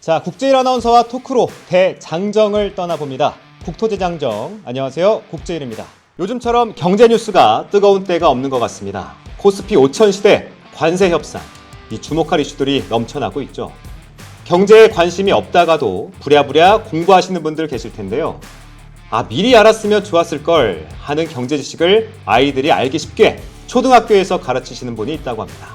자, 국제일 아나운서와 토크로 대장정을 떠나봅니다. 국토대장정, 안녕하세요. 국제일입니다. 요즘처럼 경제 뉴스가 뜨거운 때가 없는 것 같습니다. 코스피 5000 시대, 관세 협상, 이 주목할 이슈들이 넘쳐나고 있죠. 경제에 관심이 없다가도 부랴부랴 공부하시는 분들 계실 텐데요. 미리 알았으면 좋았을 걸 하는 경제 지식을 아이들이 알기 쉽게 초등학교에서 가르치시는 분이 있다고 합니다.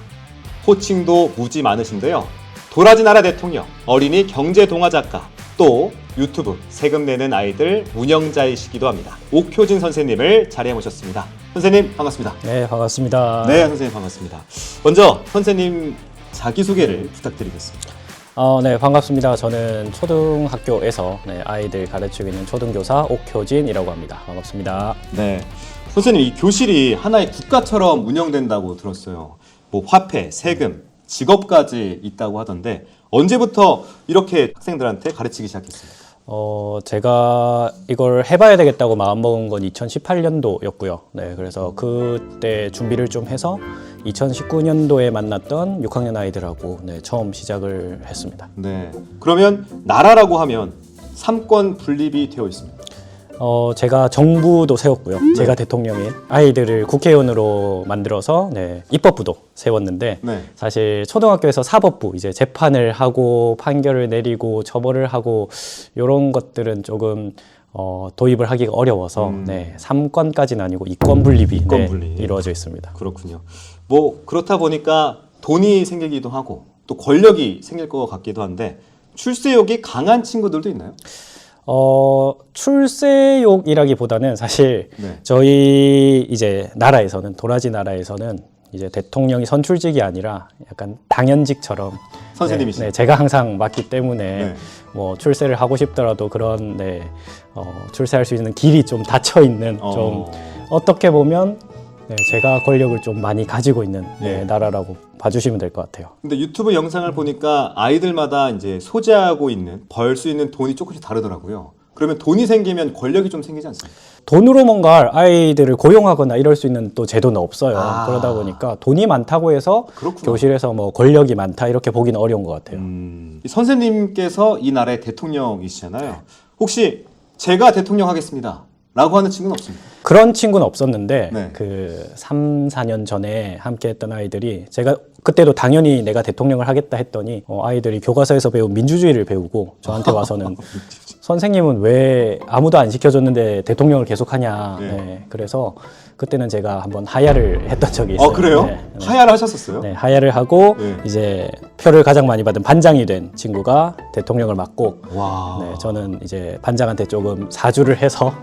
호칭도 무지 많으신데요. 도라지 나라 대통령, 어린이 경제 동화 작가, 또 유튜브 세금 내는 아이들 운영자이시기도 합니다. 옥효진 선생님을 자리에 모셨습니다. 선생님 반갑습니다. 네, 반갑습니다. 네, 선생님 반갑습니다. 먼저 선생님 자기소개를 부탁드리겠습니다. 네, 반갑습니다. 저는 초등학교에서 아이들 가르치고 있는 초등교사 옥효진이라고 합니다. 반갑습니다. 네, 선생님 이 교실이 하나의 국가처럼 운영된다고 들었어요. 뭐 화폐, 세금, 직업까지 있다고 하던데 언제부터 이렇게 학생들한테 가르치기 시작했습니까? 제가 이걸 해봐야 되겠다고 마음먹은 건 2018년도였고요. 네, 그래서 그때 준비를 좀 해서 2019년도에 만났던 6학년 아이들하고 처음 시작을 했습니다. 네, 그러면 나라라고 하면 3권 분립이 되어 있습니다. 제가 정부도 세웠고요. 제가 대통령인 아이들을 국회의원으로 만들어서 입법부도 세웠는데 사실 초등학교에서 사법부 이제 재판을 하고 판결을 내리고 처벌을 하고 이런 것들은 조금 도입을 하기가 어려워서 3권까지는 아니고 2권 분립이 이루어져 있습니다. 그렇군요. 뭐 그렇다 보니까 돈이 생기기도 하고 또 권력이 생길 것 같기도 한데 출세욕이 강한 친구들도 있나요? 출세욕이라기보다는 사실 저희 이제 나라에서는 도라지 나라에서는 이제 대통령이 선출직이 아니라 약간 당연직처럼 선생님이시죠? 제가 항상 맡기 때문에 뭐 출세를 하고 싶더라도 그런 출세할 수 있는 길이 좀 닫혀 있는 좀 어떻게 보면 제가 권력을 좀 많이 가지고 있는 나라라고 봐주시면 될 것 같아요. 근데 유튜브 영상을 보니까 아이들마다 이제 소지하고 있는 벌 수 있는 돈이 조금씩 다르더라고요. 그러면 돈이 생기면 권력이 좀 생기지 않습니까? 돈으로 뭔가 아이들을 고용하거나 이럴 수 있는 또 제도는 없어요. 그러다 보니까 돈이 많다고 해서 그렇구나. 교실에서 뭐 권력이 많다 이렇게 보기는 어려운 것 같아요. 선생님께서 이 나라의 대통령이시잖아요. 혹시 제가 대통령 하겠습니다 라고 하는 친구는 없습니까? 그런 친구는 없었는데 그 3, 4년 전에 함께 했던 아이들이 제가 그때도 당연히 내가 대통령을 하겠다 했더니 아이들이 교과서에서 배운 민주주의를 배우고 저한테 와서는 선생님은 왜 아무도 안 시켜줬는데 대통령을 계속하냐. 그래서 그때는 제가 한번 하야를 했던 적이 있어요. 그래요? 하야를 하셨었어요? 네, 하야를 하고 이제 표를 가장 많이 받은 반장이 된 친구가 대통령을 맡고 저는 이제 반장한테 조금 사주를 해서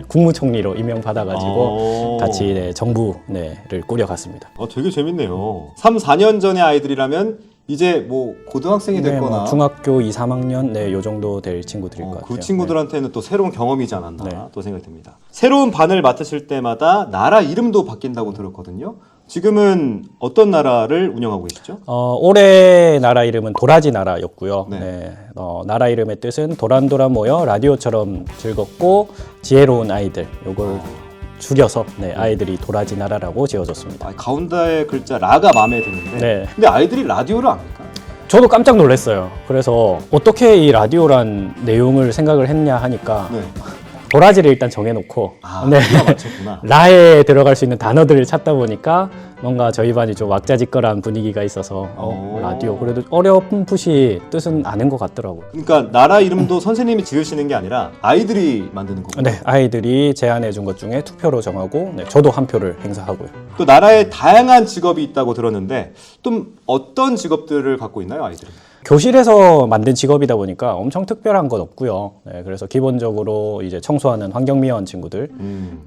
국무총리로 임명받아가지고 같이 정부를 꾸려갔습니다. 되게 재밌네요. 3, 4년 전의 아이들이라면 이제 뭐 고등학생이 됐거나 뭐 중학교 2, 3학년 요 정도 될 친구들일 것 같아요. 그 친구들한테는 또 새로운 경험이지 않았나 또 생각이 듭니다. 새로운 반을 맡으실 때마다 나라 이름도 바뀐다고 들었거든요. 지금은 어떤 나라를 운영하고 계시죠? 올해 나라 이름은 도라지 나라였고요. 나라 이름의 뜻은 도란도란 모여 라디오처럼 즐겁고 지혜로운 아이들, 요걸 줄여서 아이들이 도라지 나라라고 지어줬습니다. 가운데의 글자 라가 마음에 드는데 근데 아이들이 라디오를 압니까? 저도 깜짝 놀랐어요. 그래서 어떻게 이 라디오란 내용을 생각을 했냐 하니까 도라지를 일단 정해놓고 라에 들어갈 수 있는 단어들을 찾다 보니까 뭔가 저희 반이 좀 왁자지껄한 분위기가 있어서 라디오 그래도 어렴풋이 뜻은 아는 것 같더라고요. 그러니까 나라 이름도 선생님이 지으시는 게 아니라 아이들이 만드는 거군요. 네, 아이들이 제안해 준 것 중에 투표로 정하고 저도 한 표를 행사하고요. 또 나라에 다양한 직업이 있다고 들었는데 또 어떤 직업들을 갖고 있나요, 아이들은? 교실에서 만든 직업이다 보니까 엄청 특별한 건 없고요. 그래서 기본적으로 이제 청소하는 환경미화원 친구들,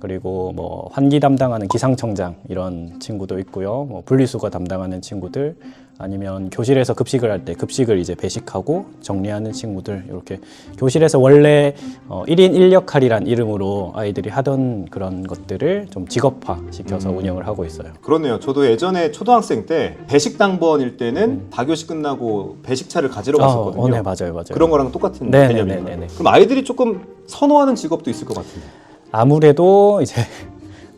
그리고 뭐 환기 담당하는 기상청장 이런 친구도 있고요. 뭐 분리수거 담당하는 친구들, 아니면 교실에서 급식을 할 때 급식을 이제 배식하고 정리하는 친구들, 이렇게 교실에서 원래 1인 1역할이란 이름으로 아이들이 하던 그런 것들을 좀 직업화 시켜서 운영을 하고 있어요. 그렇네요. 저도 예전에 초등학생 때 배식 당번일 때는 다교시 끝나고 배식차를 가지러 갔었거든요. 네, 맞아요. 그런 거랑 똑같은 개념이에요. 그럼 아이들이 조금 선호하는 직업도 있을 것 같은데. 아무래도 이제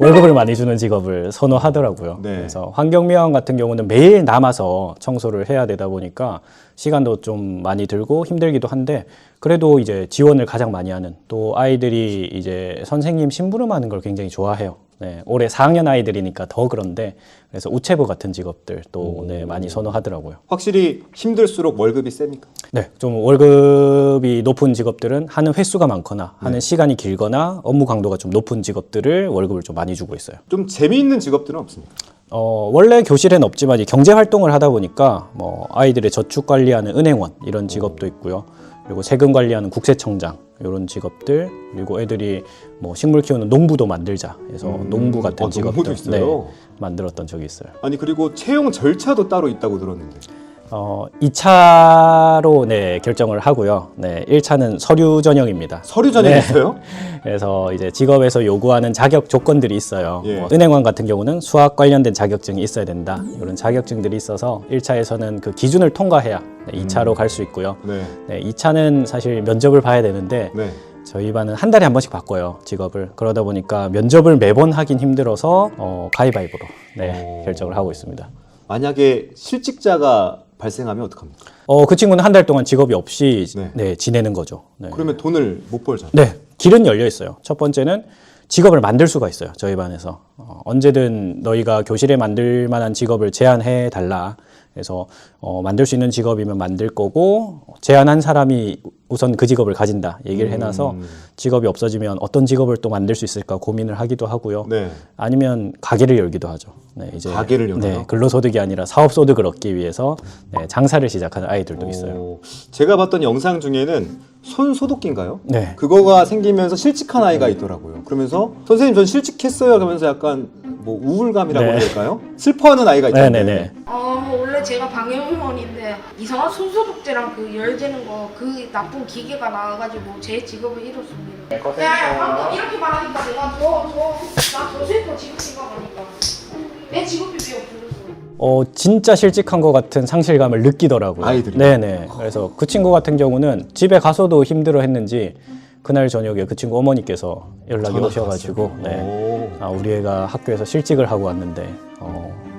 월급을 많이 주는 직업을 선호하더라고요. 네. 그래서 환경미화원 같은 경우는 매일 남아서 청소를 해야 되다 보니까 시간도 좀 많이 들고 힘들기도 한데 그래도 이제 지원을 가장 많이 하는 또 아이들이 이제 선생님 심부름하는 걸 굉장히 좋아해요. 네, 올해 4학년 아이들이니까 더 그런데 그래서 우체부 같은 직업들 또 네, 많이 선호하더라고요. 확실히 힘들수록 월급이 셉니까? 네, 좀 월급이 높은 직업들은 하는 횟수가 많거나 하는 시간이 길거나 업무 강도가 좀 높은 직업들을 월급을 좀 많이 주고 있어요. 좀 재미있는 직업들은 없습니까? 원래 교실에는 없지만 이 경제 활동을 하다 보니까 뭐 아이들의 저축 관리하는 은행원 이런 직업도 있고요. 그리고 세금 관리하는 국세청장 이런 직업들 그리고 애들이 뭐 식물 키우는 농부도 만들자 해서 농부 같은 직업도 농부도 있어요? 만들었던 적이 있어요. 아니 그리고 채용 절차도 따로 있다고 들었는데 2차로 네, 결정을 하고요. 네, 1차는 서류 전형입니다. 서류 전형이 네. 있어요? 그래서 이제 직업에서 요구하는 자격 조건들이 있어요. 예. 뭐 은행원 같은 경우는 수학 관련된 자격증이 있어야 된다. 이런 자격증들이 있어서 1차에서는 그 기준을 통과해야 2차로 갈 수 있고요. 네. 네, 2차는 사실 면접을 봐야 되는데 네. 저희 반은 한 달에 한 번씩 바꿔요, 직업을. 그러다 보니까 면접을 매번 하긴 힘들어서 가위바위보로 네, 결정을 하고 있습니다. 만약에 실직자가 발생하면 어떡합니까? 그 친구는 한 달 동안 직업이 없이 네. 네, 지내는 거죠. 네. 그러면 돈을 못 벌잖아요. 네, 길은 열려 있어요. 첫 번째는 직업을 만들 수가 있어요. 저희 반에서 언제든 너희가 교실에 만들 만한 직업을 제안해 달라. 그래서 만들 수 있는 직업이면 만들 거고 제안한 사람이 우선 그 직업을 가진다 얘기를 해놔서 직업이 없어지면 어떤 직업을 또 만들 수 있을까 고민을 하기도 하고요. 네. 아니면 가게를 열기도 하죠. 네, 이제 가게를 열어요? 네, 근로소득이 아니라 사업소득을 얻기 위해서 네, 장사를 시작하는 아이들도 있어요. 제가 봤던 영상 중에는 손 소독기인가요? 네. 그거가 생기면서 실직한 아이가 있더라고요. 그러면서 선생님 전 실직했어요 하면서 약간 뭐 우울감이라고 네. 해야 될까요? 슬퍼하는 아이가 있던데. 네네네. 원래 제가 방역요원인데 이상한 손소독제랑 그 열재는 거 그 나쁜 기계가 나와가지고 제 직업을 잃었습니다. 야, 방금 이렇게 말하니까 내가 나 조세포 지금 생각하니까 내 직업이 왜 없어졌어? 진짜 실직한 것 같은 상실감을 느끼더라고요. 아이들이? 네네. 그래서 그 친구 같은 경우는 집에 가서도 힘들어 했는지 그날 저녁에 그 친구 어머니께서 연락이 전화가 오셔가지고 왔어요. 네. 우리 애가 학교에서 실직을 하고 왔는데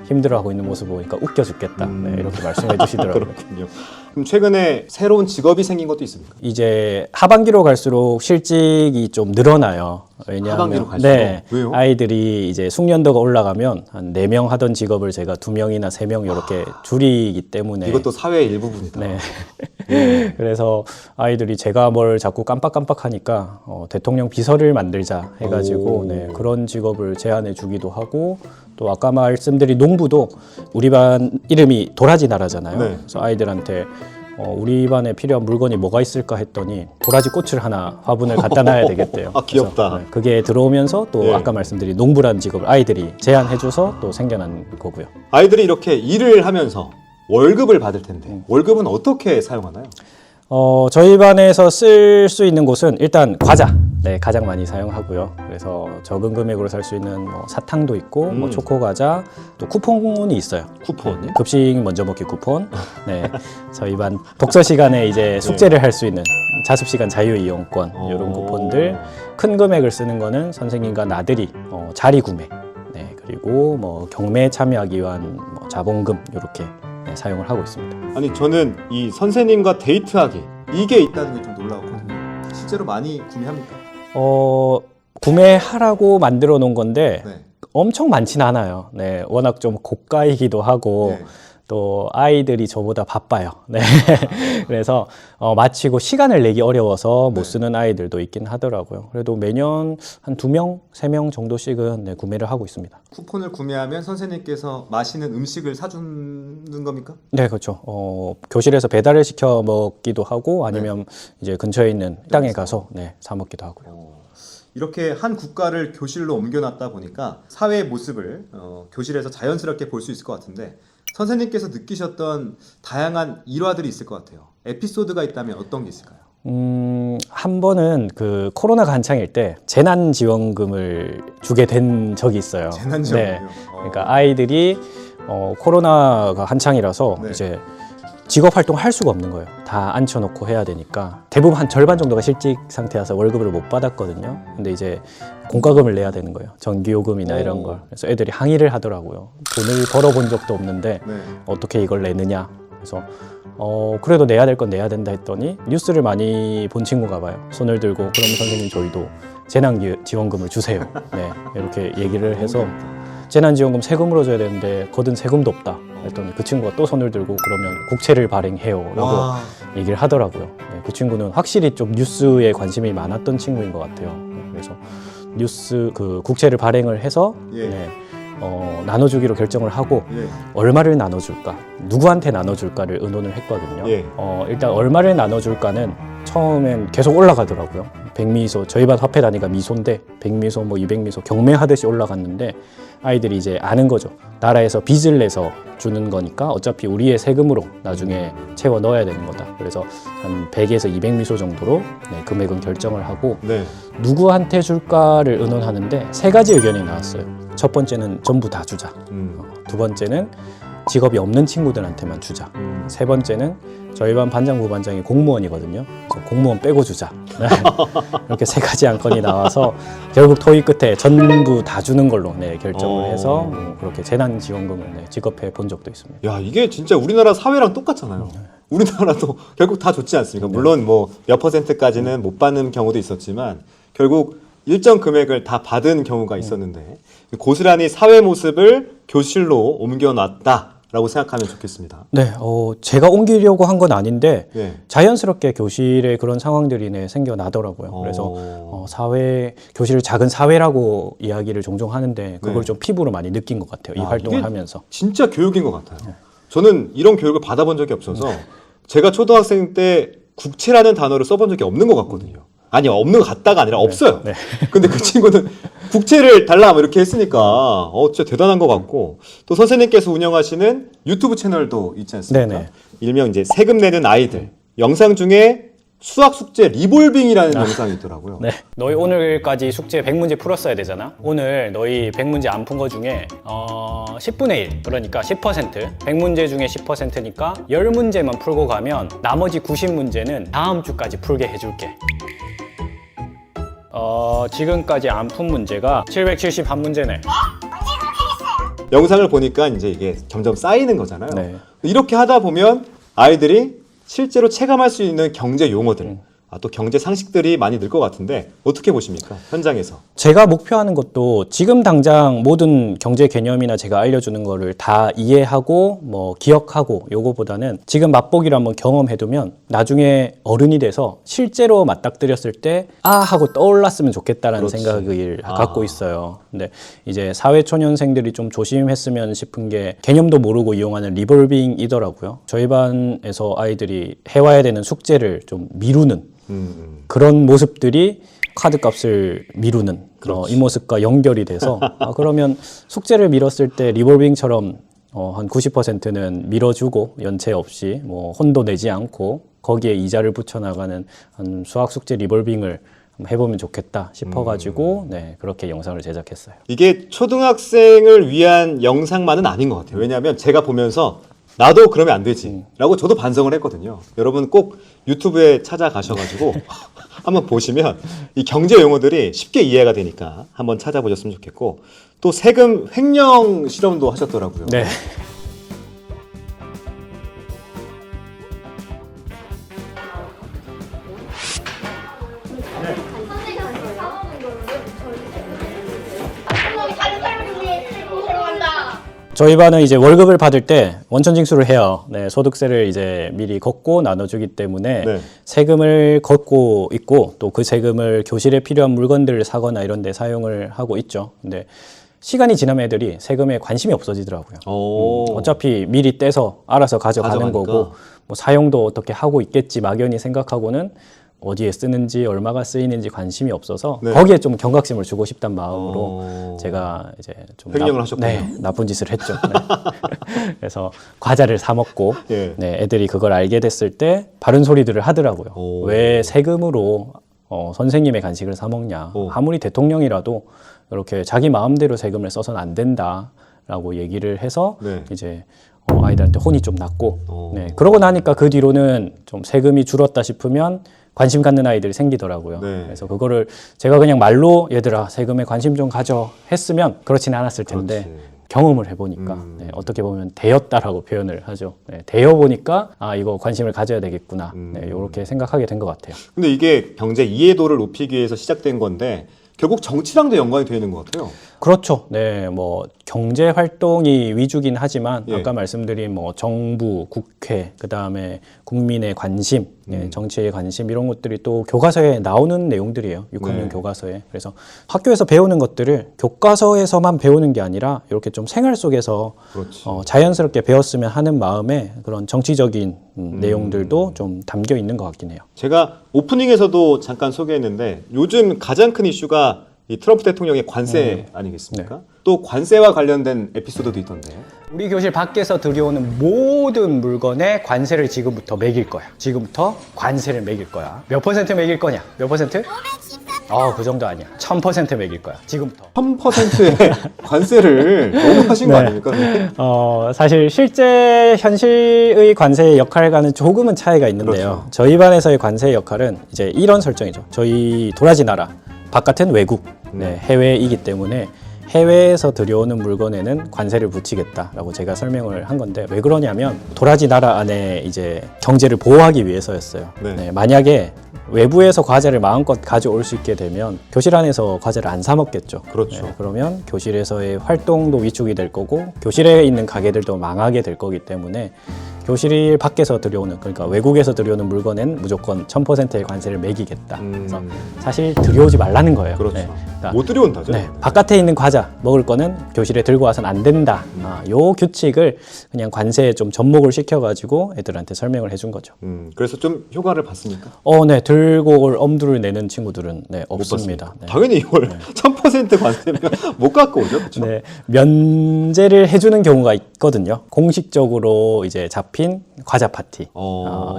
힘들어하고 있는 모습 보니까 웃겨 죽겠다. 네, 이렇게 말씀해 주시더라고요. 그렇군요. 그럼 최근에 새로운 직업이 생긴 것도 있습니까? 이제 하반기로 갈수록 실직이 좀 늘어나요. 왜냐하면 하반기로 갈수록? 네, 왜요? 아이들이 이제 숙련도가 올라가면 한 4명 하던 직업을 제가 2명이나 3명 이렇게 줄이기 때문에 이것도 사회의 일부분이다. 네. 그래서 아이들이 제가 뭘 자꾸 깜빡깜빡하니까 대통령 비서를 만들자 해가지고 오. 네, 그런 직업을 제안해 주기도 하고 또 아까 말씀드린 농부도 우리 반 이름이 도라지 나라잖아요. 네. 그래서 아이들한테 우리 반에 필요한 물건이 뭐가 있을까 했더니 도라지 꽃을 하나 화분을 갖다 놔야 되겠대요. 아, 귀엽다. 그래서, 네, 그게 들어오면서 또 예. 아까 말씀드린 농부라는 직업을 아이들이 제안해줘서 또 생겨난 거고요. 아이들이 이렇게 일을 하면서 월급을 받을 텐데 월급은 어떻게 사용하나요? 저희 반에서 쓸 수 있는 곳은 일단 과자, 네, 가장 많이 사용하고요. 그래서 적은 금액으로 살 수 있는 뭐 사탕도 있고, 뭐 초코 과자, 또 쿠폰이 있어요. 쿠폰. 네, 급식 먼저 먹기 쿠폰. 네, 저희 반 독서 시간에 이제 숙제를 할 수 있는 자습 시간 자유 이용권 이런 쿠폰들. 큰 금액을 쓰는 거는 선생님과 나들이, 자리 구매, 네, 그리고 뭐 경매에 참여하기 위한 뭐 자본금 이렇게 네, 사용을 하고 있습니다. 아니 저는 이 선생님과 데이트하기 이게 있다는 게 좀 놀라웠거든요. 실제로 많이 구매합니까? 구매하라고 만들어 놓은 건데 네. 엄청 많지는 않아요. 네, 워낙 좀 고가이기도 하고 네. 또 아이들이 저보다 바빠요. 네, 그래서 마치고 시간을 내기 어려워서 못 쓰는 아이들도 있긴 하더라고요. 그래도 매년 한 2명, 3명 정도씩은 네, 구매를 하고 있습니다. 쿠폰을 구매하면 선생님께서 맛있는 음식을 사주는 겁니까? 네, 그렇죠. 교실에서 배달을 시켜 먹기도 하고 아니면 이제 근처에 있는 식당에 가서 네, 사 먹기도 하고요. 이렇게 한 국가를 교실로 옮겨놨다 보니까 사회의 모습을 교실에서 자연스럽게 볼 수 있을 것 같은데 선생님께서 느끼셨던 다양한 일화들이 있을 것 같아요. 에피소드가 있다면 어떤 게 있을까요? 한 번은 그 코로나가 한창일 때 재난지원금을 주게 된 적이 있어요. 재난지원금이요? 네. 그러니까 아이들이 코로나가 한창이라서 네. 이제 직업 활동을 할 수가 없는 거예요. 다 앉혀놓고 해야 되니까 대부분 한 절반 정도가 실직 상태여서 월급을 못 받았거든요. 근데 이제 공과금을 내야 되는 거예요. 전기요금이나 이런 걸. 그래서 애들이 항의를 하더라고요. 돈을 벌어본 적도 없는데 네. 어떻게 이걸 내느냐. 그래서 그래도 내야 될 건 내야 된다 했더니 뉴스를 많이 본 친구가 봐요. 손을 들고 그러면 선생님 저희도 재난지원금을 주세요. 네, 이렇게 얘기를 해서 재난지원금 세금으로 줘야 되는데 거둔 세금도 없다 했더니 그 친구가 또 손을 들고 그러면 국채를 발행해요 라고 와. 얘기를 하더라고요. 네, 그 친구는 확실히 좀 뉴스에 관심이 많았던 친구인 것 같아요. 네, 그래서 뉴스 그 국채를 발행을 해서 예. 네, 나눠주기로 결정을 하고 예. 얼마를 나눠줄까, 누구한테 나눠줄까를 의논을 했거든요. 예. 일단 얼마를 나눠줄까는 처음엔 계속 올라가더라고요. 100미소, 저희 반 화폐 단위가 미소인데 100미소, 뭐 200미소 경매하듯이 올라갔는데 아이들이 이제 아는 거죠. 나라에서 빚을 내서 주는 거니까 어차피 우리의 세금으로 나중에 채워 넣어야 되는 거다. 그래서 한 100에서 200미소 정도로 네, 금액은 결정을 하고 네. 누구한테 줄까를 의논하는데 세 가지 의견이 나왔어요. 첫 번째는 전부 다 주자. 두 번째는 직업이 없는 친구들한테만 주자. 세 번째는 저희 반 반장 부반장이 공무원이거든요. 그래서 공무원 빼고 주자. 네. 이렇게 세 가지 안건이 나와서 결국 토의 끝에 전부 다 주는 걸로 네, 결정을 해서 그렇게 재난지원금을 네, 지급해 본 적도 있습니다. 야, 이게 진짜 우리나라 사회랑 똑같잖아요. 우리나라도 결국 다 좋지 않습니까? 물론 뭐 몇 %까지는 못 받는 경우도 있었지만 결국 일정 금액을 다 받은 경우가 있었는데 고스란히 사회 모습을 교실로 옮겨놨다라고 생각하면 좋겠습니다. 네, 제가 옮기려고 한 건 아닌데 네. 자연스럽게 교실에 그런 상황들이 네, 생겨나더라고요. 그래서 교실을 작은 사회라고 이야기를 종종 하는데 그걸 네. 좀 피부로 많이 느낀 것 같아요. 이 활동을 이게 하면서. 진짜 교육인 것 같아요. 저는 이런 교육을 받아본 적이 없어서 제가 초등학생 때 국채라는 단어를 써본 적이 없는 것 같거든요. 아니, 없는 것 같다가 아니라 없어요. 네. 근데 그 친구는 국채를 달라 뭐 이렇게 했으니까 진짜 대단한 것 같고, 또 선생님께서 운영하시는 유튜브 채널도 있지 않습니까? 네네. 일명 이제 세금 내는 아이들 영상 중에 수학 숙제 리볼빙이라는 영상이 있더라고요. 네. 너희 오늘까지 숙제 100문제 풀었어야 되잖아. 오늘 너희 100문제 안 푼 거 중에 10분의 1, 그러니까 10%, 100문제 중에 10%니까 10문제만 풀고 가면 나머지 90문제는 다음 주까지 풀게 해줄게. 지금까지 안 푼 문제가 771문제네. 영상을 보니까 이제 이게 점점 쌓이는 거잖아요. 네. 이렇게 하다 보면 아이들이 실제로 체감할 수 있는 경제 용어들, 또 경제 상식들이 많이 늘 것 같은데 어떻게 보십니까? 현장에서. 제가 목표하는 것도 지금 당장 모든 경제 개념이나 제가 알려주는 거를 다 이해하고 뭐 기억하고 요거보다는 지금 맛보기로 한번 경험해두면 나중에 어른이 돼서 실제로 맞닥뜨렸을 때 하고 떠올랐으면 좋겠다라는 그렇지. 생각을 갖고 있어요. 근데 이제 사회초년생들이 좀 조심했으면 싶은 게 개념도 모르고 이용하는 리볼빙이더라고요. 저희 반에서 아이들이 해와야 되는 숙제를 좀 미루는 그런 모습들이 카드값을 미루는 이 모습과 연결이 돼서 그러면 숙제를 미뤘을 때 리볼빙처럼 한 90%는 밀어주고 연체 없이 뭐 혼도 내지 않고 거기에 이자를 붙여나가는 한 수학 숙제 리볼빙을 해보면 좋겠다 싶어가지고 네, 그렇게 영상을 제작했어요. 이게 초등학생을 위한 영상만은 아닌 것 같아요. 왜냐하면 제가 보면서 나도 그러면 안 되지 라고 저도 반성을 했거든요. 여러분 꼭 유튜브에 찾아가셔가지고 한번 보시면 이 경제 용어들이 쉽게 이해가 되니까 한번 찾아보셨으면 좋겠고, 또 세금 횡령 실험도 하셨더라고요. 네. 저희 반은 이제 월급을 받을 때 원천징수를 해요. 네, 소득세를 이제 미리 걷고 나눠주기 때문에 네. 세금을 걷고 있고 또 그 세금을 교실에 필요한 물건들을 사거나 이런 데 사용을 하고 있죠. 근데 시간이 지나면 애들이 세금에 관심이 없어지더라고요. 어차피 미리 떼서 알아서 가져가는 가져가니까. 거고 뭐 사용도 어떻게 하고 있겠지 막연히 생각하고는 어디에 쓰는지 얼마가 쓰이는지 관심이 없어서 네. 거기에 좀 경각심을 주고 싶단 마음으로 제가 이제 좀 횡령을 하셨군요. 네, 나쁜 짓을 했죠. 네. 그래서 과자를 사 먹고 예. 네, 애들이 그걸 알게 됐을 때 바른 소리들을 하더라고요. 왜 세금으로 선생님의 간식을 사 먹냐? 아무리 대통령이라도 이렇게 자기 마음대로 세금을 써서는 안 된다라고 얘기를 해서 네. 이제 아이들한테 혼이 좀 났고, 네, 그러고 나니까 그 뒤로는 좀 세금이 줄었다 싶으면 관심 갖는 아이들이 생기더라고요. 네. 그래서 그거를 제가 그냥 말로 얘들아 세금에 관심 좀 가져 했으면 그렇지는 않았을 텐데 그렇지. 경험을 해보니까 네, 어떻게 보면 되었다라고 표현을 하죠. 네, 되어 보니까 아 이거 관심을 가져야 되겠구나. 네, 이렇게 생각하게 된 것 같아요. 근데 이게 경제 이해도를 높이기 위해서 시작된 건데 결국 정치랑도 연관이 되어 있는 것 같아요. 그렇죠. 네, 뭐 경제 활동이 위주긴 하지만 예. 아까 말씀드린 뭐 정부, 국회, 그 다음에 국민의 관심, 네, 정치의 관심 이런 것들이 또 교과서에 나오는 내용들이에요. 6학년 네. 교과서에. 그래서 학교에서 배우는 것들을 교과서에서만 배우는 게 아니라 이렇게 좀 생활 속에서 그렇지. 자연스럽게 배웠으면 하는 마음에 그런 정치적인 내용들도 좀 담겨 있는 것 같긴 해요. 제가 오프닝에서도 잠깐 소개했는데 요즘 가장 큰 이슈가 이 트럼프 대통령의 관세 아니겠습니까? 또 관세와 관련된 에피소드도 있던데요. 우리 교실 밖에서 들여오는 모든 물건에 관세를 지금부터 매길 거야. 지금부터 관세를 매길 거야. 몇 퍼센트 매길 거냐? 몇 퍼센트? 그 정도 아니야. 1000% 매길 거야. 지금부터. 1000%의 관세를 너무 하신 거 네. 아닙니까? 사실 실제 현실의 관세의 역할과는 조금은 차이가 있는데요. 그렇죠. 저희 반에서의 관세의 역할은 이제 이런 설정이죠. 저희 도라지 나라, 바깥은 외국, 네, 해외이기 때문에 해외에서 들여오는 물건에는 관세를 붙이겠다라고 제가 설명을 한 건데 왜 그러냐면 도라지 나라 안에 이제 경제를 보호하기 위해서였어요. 네. 네, 만약에 외부에서 과자를 마음껏 가져올 수 있게 되면 교실 안에서 과자를 안 사 먹겠죠. 그렇죠. 네, 그러면 교실에서의 활동도 위축이 될 거고 교실에 있는 가게들도 망하게 될 거기 때문에 교실 밖에서 들여오는 그러니까 외국에서 들여오는 물건엔 무조건 1000%의 관세를 매기겠다. 그래서 사실 들여오지 말라는 거예요. 그렇죠. 네, 그러니까 못 들여온다죠. 네, 바깥에 있는 과자 먹을 거는 교실에 들고 와서는 안 된다. 요 규칙을 그냥 관세에 좀 접목을 시켜가지고 애들한테 설명을 해준 거죠. 그래서 좀 효과를 봤습니까? 네, 들고 올 엄두를 내는 친구들은 네, 못 없습니다. 봤습니까? 네. 당연히 이걸 1000% 관세면 못 갖고 오죠. 그렇죠? 네, 면제를 해주는 경우가 있거든요. 공식적으로 이제 잡힌 과자 파티.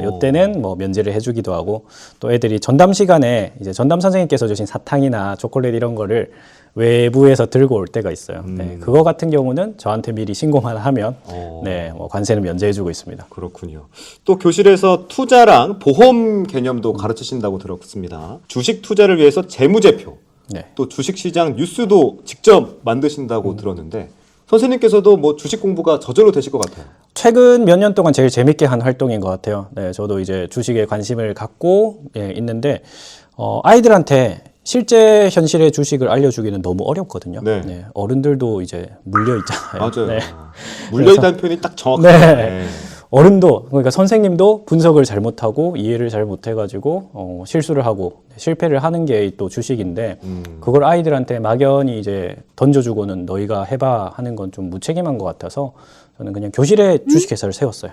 요때는 뭐 면제를 해주기도 하고 또 애들이 전담 시간에 이제 전담 선생님께서 주신 사탕이나 초콜릿 이런 거를 외부에서 들고 올 때가 있어요. 네, 그거 같은 경우는 저한테 미리 신고만 하면 네, 뭐 관세는 면제해주고 있습니다. 그렇군요. 또 교실에서 투자랑 보험 개념도 가르치신다고 들었습니다. 주식 투자를 위해서 재무제표, 네. 또 주식시장 뉴스도 직접 만드신다고 들었는데 선생님께서도 뭐 주식 공부가 저절로 되실 것 같아요. 최근 몇 년 동안 제일 재밌게 한 활동인 것 같아요. 네, 저도 이제 주식에 관심을 갖고 있는데 아이들한테 실제 현실의 주식을 알려주기는 너무 어렵거든요. 네. 네, 어른들도 이제 물려 있잖아요. 맞아요. 네. 물려있다는 표현이 딱 정확해요. 네. 어른도 그러니까 선생님도 분석을 잘못하고 이해를 잘 못해가지고 실수를 하고 실패를 하는 게 또 주식인데 그걸 아이들한테 막연히 이제 던져주고는 너희가 해봐 하는 건 좀 무책임한 것 같아서 저는 그냥 교실에 주식회사를 세웠어요.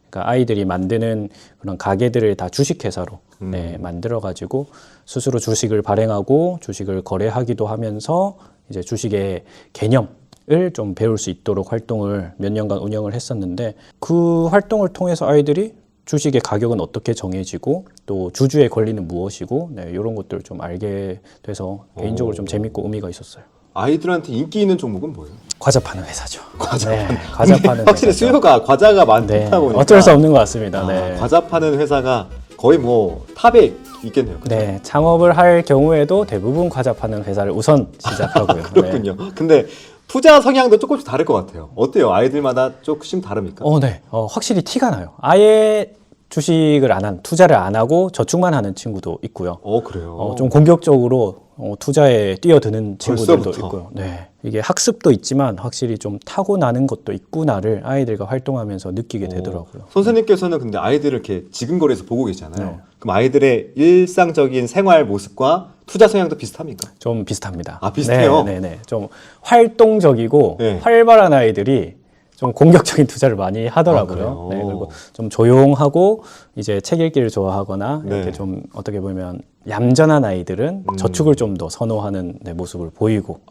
그러니까 아이들이 만드는 그런 가게들을 다 주식회사로 네, 만들어가지고 스스로 주식을 발행하고 주식을 거래하기도 하면서 이제 주식의 개념 을 좀 배울 수 있도록 활동을 몇 년간 운영을 했었는데 그 활동을 통해서 아이들이 주식의 가격은 어떻게 정해지고 또 주주의 권리는 무엇이고 네, 이런 것들을 좀 알게 돼서 개인적으로 좀 재밌고 의미가 있었어요. 아이들한테 인기 있는 종목은 뭐예요? 과자 파는 회사죠. 과자 파는 확실히 회사죠. 수요가 과자가 많다 네, 보니까 어쩔 수 없는 것 같습니다. 네. 과자 파는 회사가 거의 뭐 탑에 있겠네요. 그렇죠? 네, 창업을 할 경우에도 대부분 과자 파는 회사를 우선 시작하고요. 그렇군요. 근데 투자 성향도 조금씩 다를 것 같아요. 어때요? 아이들마다 조금씩 다릅니까? 네. 확실히 티가 나요. 아예 주식을 안 한, 투자를 안 하고 저축만 하는 친구도 있고요. 그래요. 좀 공격적으로 투자에 뛰어드는 친구들도 벌써부터? 있고요. 네. 이게 학습도 있지만 확실히 좀 타고나는 것도 있구나를 아이들과 활동하면서 느끼게 되더라고요. 선생님께서는 근데 아이들을 이렇게 지근거리에서 보고 계시잖아요. 네. 그럼 아이들의 일상적인 생활 모습과 투자 성향도 비슷합니까? 좀 비슷합니다. 비슷해요? 네. 좀 활동적이고 네. 활발한 아이들이 좀 공격적인 투자를 많이 하더라고요. 그래요? 네, 그리고 좀 조용하고 이제 책 읽기를 좋아하거나 네. 이렇게 좀 어떻게 보면 얌전한 아이들은 저축을 좀 더 선호하는 모습을 보이고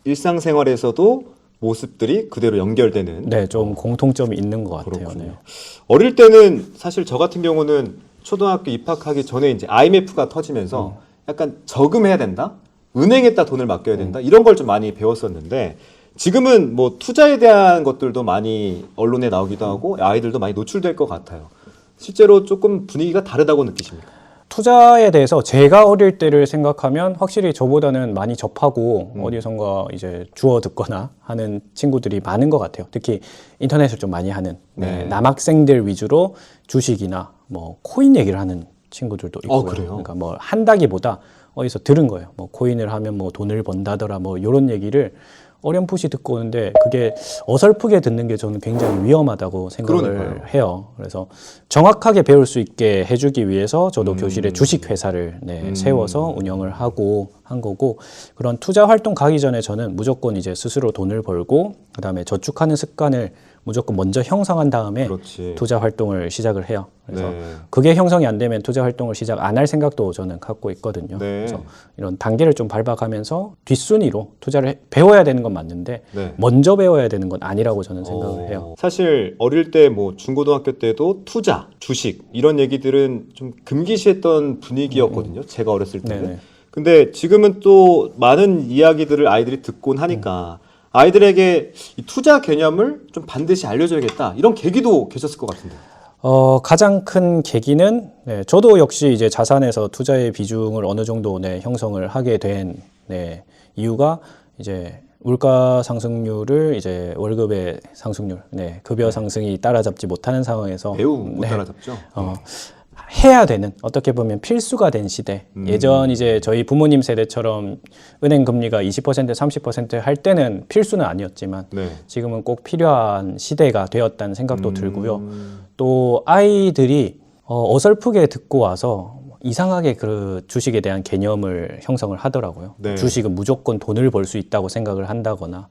일상생활에서도 모습들이 그대로 연결되는 네, 좀 공통점이 있는 것 같아요. 그렇군요. 네. 어릴 때는 사실 저 같은 경우는 초등학교 입학하기 전에 이제 IMF가 터지면서 약간 저금해야 된다? 은행에다 돈을 맡겨야 된다? 이런 걸 좀 많이 배웠었는데 지금은 뭐 투자에 대한 것들도 많이 언론에 나오기도 하고 아이들도 많이 노출될 것 같아요. 실제로 조금 분위기가 다르다고 느끼십니까? 투자에 대해서 제가 어릴 때를 생각하면 확실히 저보다는 많이 접하고 어디선가 이제 주워 듣거나 하는 친구들이 많은 것 같아요. 특히 인터넷을 좀 많이 하는 네. 남학생들 위주로 주식이나 뭐 코인 얘기를 하는 친구들도 있고요. 그래요? 그러니까 뭐 한다기보다 어디서 들은 거예요. 뭐 코인을 하면 뭐 돈을 번다더라 뭐 이런 얘기를 어렴풋이 듣고 오는데 그게 어설프게 듣는 게 저는 굉장히 위험하다고 생각을 그러니까요. 해요. 그래서 정확하게 배울 수 있게 해주기 위해서 저도 교실에 주식회사를 세워서 운영을 하고 한 거고, 그런 투자 활동 가기 전에 저는 무조건 이제 스스로 돈을 벌고 그다음에 저축하는 습관을 무조건 먼저 형성한 다음에 그렇지. 투자 활동을 시작을 해요. 그래서 네. 그게 형성이 안 되면 투자 활동을 시작 안 할 생각도 저는 갖고 있거든요. 네. 그래서 이런 단계를 좀 밟아가면서 뒷순위로 투자를 배워야 되는 건 맞는데 네. 먼저 배워야 되는 건 아니라고 저는 생각을 해요. 사실 어릴 때 뭐 중고등학교 때도 투자, 주식 이런 얘기들은 좀 금기시했던 분위기였거든요. 제가 어렸을 때는. 네네. 근데 지금은 또 많은 이야기들을 아이들이 듣곤 하니까 아이들에게 이 투자 개념을 좀 반드시 알려줘야겠다 이런 계기도 계셨을 것 같은데. 가장 큰 계기는 저도 역시 이제 자산에서 투자의 비중을 어느 정도 형성을 하게 된 이유가 이제 물가 상승률을 이제 월급의 상승률, 급여 상승이 따라잡지 못하는 상황에서 매우 못 따라잡죠. 해야 되는, 어떻게 보면 필수가 된 시대. 예전 이제 저희 부모님 세대처럼 은행 금리가 20% 30% 할 때는 필수는 아니었지만 네. 지금은 꼭 필요한 시대가 되었다는 생각도 들고요. 또 아이들이 어설프게 듣고 와서 이상하게 그 주식에 대한 개념을 형성을 하더라고요. 네. 주식은 무조건 돈을 벌 수 있다고 생각을 한다거나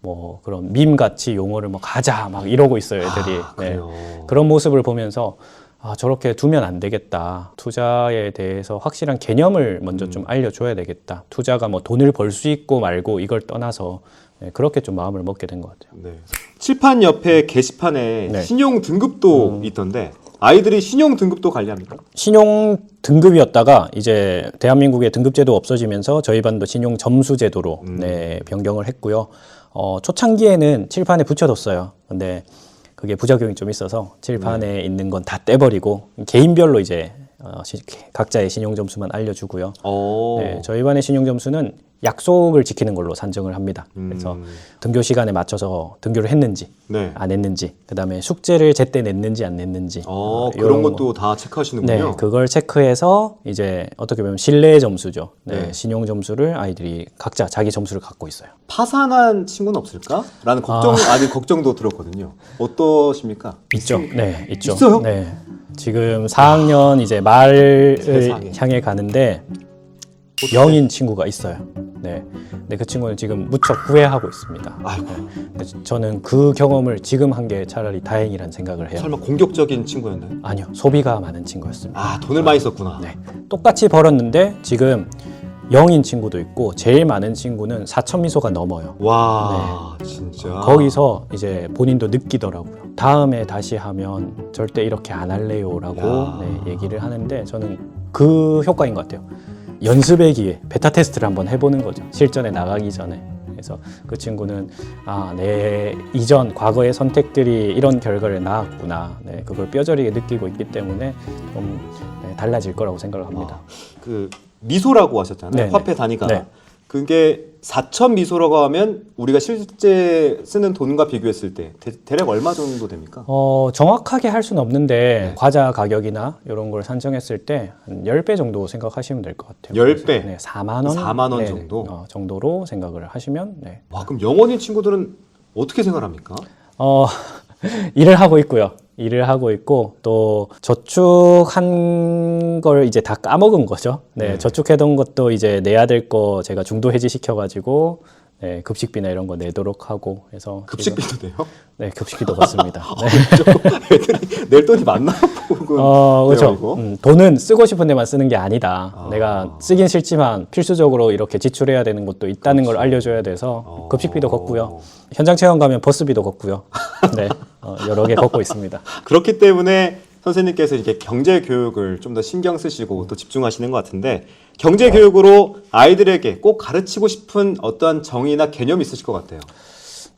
뭐 그런 밈같이 용어를 뭐 가자 막 이러고 있어요, 애들이. 그래요. 그런 모습을 보면서 저렇게 두면 안 되겠다. 투자에 대해서 확실한 개념을 먼저 좀 알려줘야 되겠다. 투자가 뭐 돈을 벌 수 있고 말고 이걸 떠나서 그렇게 좀 마음을 먹게 된 것 같아요. 네. 칠판 옆에 게시판에 네. 신용 등급도 있던데 아이들이 신용 등급도 관리합니까? 신용 등급이었다가 이제 대한민국의 등급제도 없어지면서 저희 반도 신용 점수 제도로 변경을 했고요. 초창기에는 칠판에 붙여뒀어요. 근데 그게 부작용이 좀 있어서 칠판에 있는 건 다 떼버리고 개인별로 이제 각자의 신용 점수만 알려주고요. 저희 반의 신용 점수는 약속을 지키는 걸로 산정을 합니다. 그래서 등교 시간에 맞춰서 등교를 했는지 네. 안 했는지, 그다음에 숙제를 제때 냈는지 안 냈는지 그런 이런 것도 다 체크하시는군요. 네, 그걸 체크해서 이제 어떻게 보면 신뢰 점수죠. 네. 신용 점수를 아이들이 각자 자기 점수를 갖고 있어요. 파산한 친구는 없을까? 라는 걱정도 들었거든요. 어떠십니까? 있죠. 네, 있죠. 있어요? 네. 지금 4학년 이제 말을 세상에. 향해 가는데 영인 친구가 있어요. 네. 근데 그 친구는 지금 무척 후회하고 있습니다. 아이고. 근데 저는 그 경험을 지금 한 게 차라리 다행이라는 생각을 해요. 설마 공격적인 친구였나요? 아니요, 소비가 많은 친구였습니다. 돈을 많이 썼구나. 네. 똑같이 벌었는데 지금 영인 친구도 있고 제일 많은 친구는 4천 미소가 넘어요. 와, 진짜. 거기서 이제 본인도 느끼더라고요. 다음에 다시 하면 절대 이렇게 안 할래요라고 야. 얘기를 하는데 저는 그 효과인 것 같아요. 연습의 기회, 베타 테스트를 한번 해보는 거죠. 실전에 나가기 전에. 그래서 그 친구는 내 이전 과거의 선택들이 이런 결과를 낳았구나. 그걸 뼈저리게 느끼고 있기 때문에 좀 달라질 거라고 생각을 합니다. 그 미소라고 하셨잖아요. 네네. 화폐 단위가. 네. 그게 4천 미소라고 하면 우리가 실제 쓰는 돈과 비교했을 때 대략 얼마 정도 됩니까? 정확하게 할 수는 없는데 과자 가격이나 이런 걸 산정했을 때 한 10배 정도 생각하시면 될 것 같아요. 10배? 그래서, 네, 4만 원? 4만 원 정도? 정도로 생각을 하시면 와, 그럼 영원인 친구들은 어떻게 생활합니까? 일을 하고 있고요. 일을 하고 있고 또 저축한 걸 이제 다 까먹은 거죠. 네. 저축해둔 것도 이제 내야 될 거 제가 중도 해지 시켜가지고 급식비나 이런 거 내도록 하고 해서 급식비도 돼요? 네, 급식비도 받습니다. 네. 애들이 낼 돈이 많나? 그렇죠. 돈은 쓰고 싶은 데만 쓰는 게 아니다. 내가 쓰긴 싫지만 필수적으로 이렇게 지출해야 되는 것도 있다는 걸 알려줘야 돼서 급식비도 걷고요. 현장 체험 가면 버스비도 걷고요. 네, 여러 개 걷고 있습니다. 그렇기 때문에 선생님께서 이렇게 경제 교육을 좀 더 신경 쓰시고 또 집중하시는 것 같은데 경제 교육으로 아이들에게 꼭 가르치고 싶은 어떠한 정의나 개념이 있으실 것 같아요.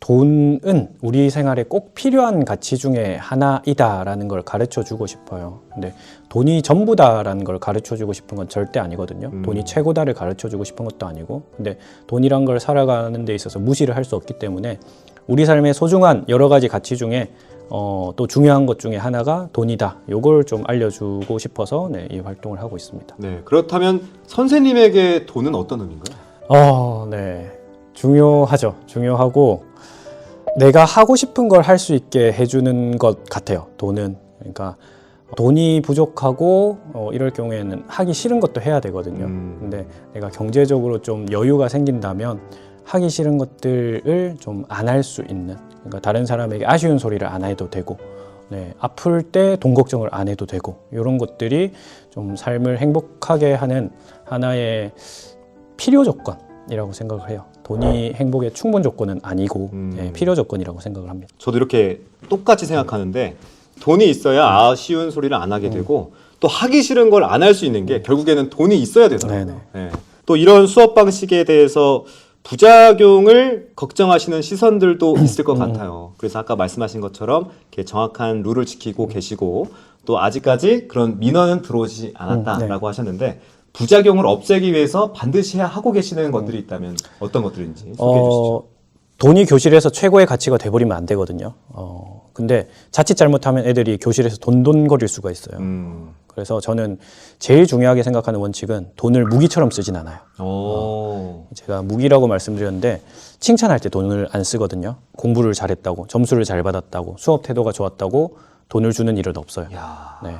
돈은 우리 생활에 꼭 필요한 가치 중에 하나이다라는 걸 가르쳐 주고 싶어요. 근데 돈이 전부다라는 걸 가르쳐 주고 싶은 건 절대 아니거든요. 돈이 최고다를 가르쳐 주고 싶은 것도 아니고, 근데 돈이란 걸 살아가는 데 있어서 무시를 할 수 없기 때문에 우리 삶의 소중한 여러 가지 가치 중에 또 중요한 것 중에 하나가 돈이다. 요걸 좀 알려주고 싶어서 네, 이 활동을 하고 있습니다. 네, 그렇다면 선생님에게 돈은 어떤 의미인가요? 네. 중요하죠. 중요하고 내가 하고 싶은 걸 할 수 있게 해주는 것 같아요. 돈은. 그러니까 돈이 부족하고 이럴 경우에는 하기 싫은 것도 해야 되거든요. 근데 내가 경제적으로 좀 여유가 생긴다면 하기 싫은 것들을 좀 안 할 수 있는, 그러니까 다른 사람에게 아쉬운 소리를 안 해도 되고, 네, 아플 때 돈 걱정을 안 해도 되고, 이런 것들이 좀 삶을 행복하게 하는 하나의 필요 조건이라고 생각을 해요. 돈이 행복의 충분 조건은 아니고 네, 필요 조건이라고 생각을 합니다. 저도 이렇게 똑같이 생각하는데 돈이 있어야 아쉬운 소리를 안 하게 되고 또 하기 싫은 걸 안 할 수 있는 게 결국에는 돈이 있어야 되더라고요. 네. 또 이런 수업 방식에 대해서 부작용을 걱정하시는 시선들도 있을 것 같아요. 그래서 아까 말씀하신 것처럼 이렇게 정확한 룰을 지키고 계시고 또 아직까지 그런 민원은 들어오지 않았다라고 하셨는데 부작용을 없애기 위해서 반드시 하고 계시는 것들이 있다면 어떤 것들인지 소개해 주시죠. 돈이 교실에서 최고의 가치가 돼버리면 안 되거든요. 근데 자칫 잘못하면 애들이 교실에서 돈돈거릴 수가 있어요. 그래서 저는 제일 중요하게 생각하는 원칙은 돈을 무기처럼 쓰진 않아요. 제가 무기라고 말씀드렸는데 칭찬할 때 돈을 안 쓰거든요. 공부를 잘했다고, 점수를 잘 받았다고, 수업 태도가 좋았다고 돈을 주는 일은 없어요. 네,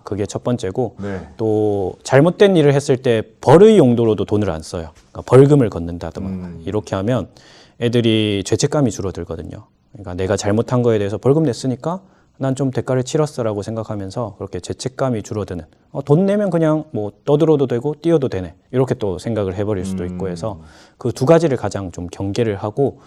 그게 첫 번째고 네. 또 잘못된 일을 했을 때 벌의 용도로도 돈을 안 써요. 그러니까 벌금을 걷는다든가 이렇게 하면 애들이 죄책감이 줄어들거든요. 그러니까 내가 잘못한 거에 대해서 벌금 냈으니까 난 좀 대가를 치렀어라고 생각하면서 그렇게 죄책감이 줄어드는, 돈 내면 그냥 뭐 떠들어도 되고 뛰어도 되네 이렇게 또 생각을 해버릴 수도 있고 해서 그 두 가지를 가장 좀 경계를 하고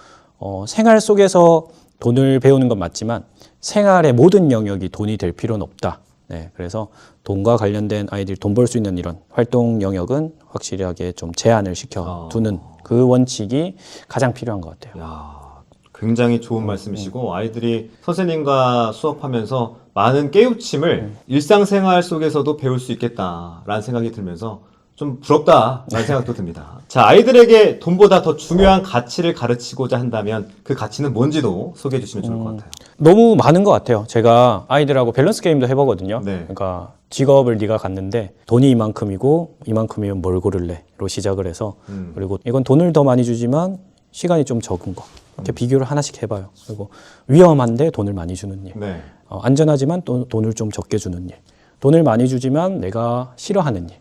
생활 속에서 돈을 배우는 건 맞지만 생활의 모든 영역이 돈이 될 필요는 없다. 네, 그래서 돈과 관련된 아이들이 돈 벌 수 있는 이런 활동 영역은 확실하게 좀 제한을 시켜두는 그 원칙이 가장 필요한 것 같아요. 야, 굉장히 좋은 말씀이시고 아이들이 선생님과 수업하면서 많은 깨우침을 일상생활 속에서도 배울 수 있겠다라는 생각이 들면서 좀 부럽다라는 생각도 듭니다. 자, 아이들에게 돈보다 더 중요한 가치를 가르치고자 한다면 그 가치는 뭔지도 소개해 주시면 좋을 것 같아요. 너무 많은 것 같아요. 제가 아이들하고 밸런스 게임도 해보거든요. 네. 그러니까 직업을 네가 갖는데 돈이 이만큼이고 이만큼이면 뭘 고를래?로 시작을 해서 그리고 이건 돈을 더 많이 주지만 시간이 좀 적은 거 이렇게 비교를 하나씩 해봐요. 그리고 위험한데 돈을 많이 주는 일, 네. 안전하지만 또 돈을 좀 적게 주는 일, 돈을 많이 주지만 내가 싫어하는 일,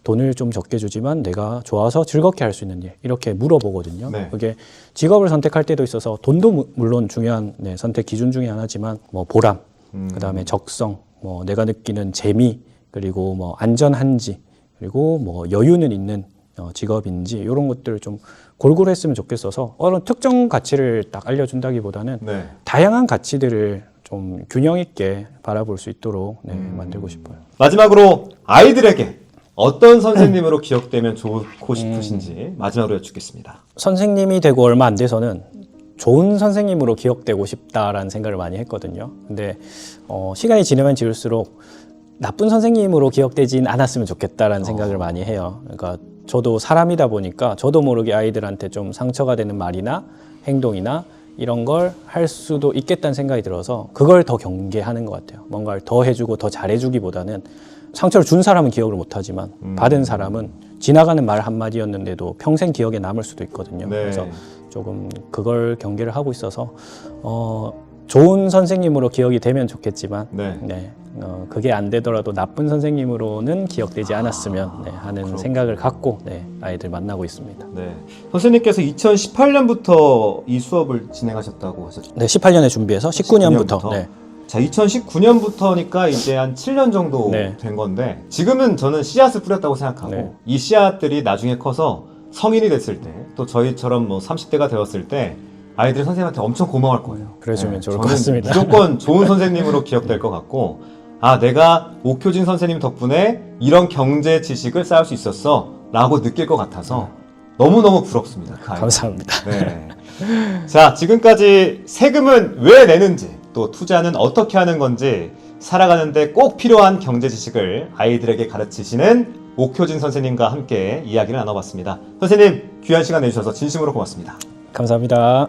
돈을 좀 적게 주지만 내가 좋아서 즐겁게 할 수 있는 일, 이렇게 물어보거든요. 네. 그게 직업을 선택할 때도 있어서 돈도 물론 중요한 선택 기준 중에 하나지만 뭐 보람, 그다음에 적성, 뭐 내가 느끼는 재미, 그리고 뭐 안전한지, 그리고 뭐 여유는 있는 직업인지 이런 것들을 좀 골고루 했으면 좋겠어서 어떤 특정 가치를 딱 알려준다기보다는 네. 다양한 가치들을 좀 균형 있게 바라볼 수 있도록 만들고 싶어요. 마지막으로 아이들에게 어떤 선생님으로 기억되면 좋고 싶으신지 마지막으로 여쭙겠습니다. 선생님이 되고 얼마 안 돼서는 좋은 선생님으로 기억되고 싶다라는 생각을 많이 했거든요. 근데 시간이 지나면 지날수록 나쁜 선생님으로 기억되진 않았으면 좋겠다라는 생각을 많이 해요. 그러니까 저도 사람이다 보니까 저도 모르게 아이들한테 좀 상처가 되는 말이나 행동이나 이런 걸 할 수도 있겠다는 생각이 들어서 그걸 더 경계하는 것 같아요. 뭔가를 더 해주고 더 잘해주기보다는 상처를 준 사람은 기억을 못하지만 받은 사람은 지나가는 말 한마디였는데도 평생 기억에 남을 수도 있거든요. 네. 그래서 조금 그걸 경계를 하고 있어서 좋은 선생님으로 기억이 되면 좋겠지만 네. 그게 안 되더라도 나쁜 선생님으로는 기억되지 않았으면 하는 생각을 갖고 아이들 만나고 있습니다. 네. 선생님께서 2018년부터 이 수업을 진행하셨다고 하셨죠? 네, 18년에 준비해서 19년부터. 네. 자, 2019년부터니까 이제 한 7년 정도 네. 된 건데 지금은 저는 씨앗을 뿌렸다고 생각하고 네. 이 씨앗들이 나중에 커서 성인이 됐을 때 또 저희처럼 뭐 30대가 되었을 때 아이들이 선생님한테 엄청 고마워할 거예요. 그래주면 좋을 것 저는 같습니다. 무조건 좋은 선생님으로 기억될 것 같고 내가 옥효진 선생님 덕분에 이런 경제 지식을 쌓을 수 있었어 라고 느낄 것 같아서 너무너무 부럽습니다. 그 아이들. 감사합니다. 네. 자, 지금까지 세금은 왜 내는지, 또 투자는 어떻게 하는 건지, 살아가는데 꼭 필요한 경제 지식을 아이들에게 가르치시는 옥효진 선생님과 함께 이야기를 나눠봤습니다. 선생님, 귀한 시간 내주셔서 진심으로 고맙습니다. 감사합니다.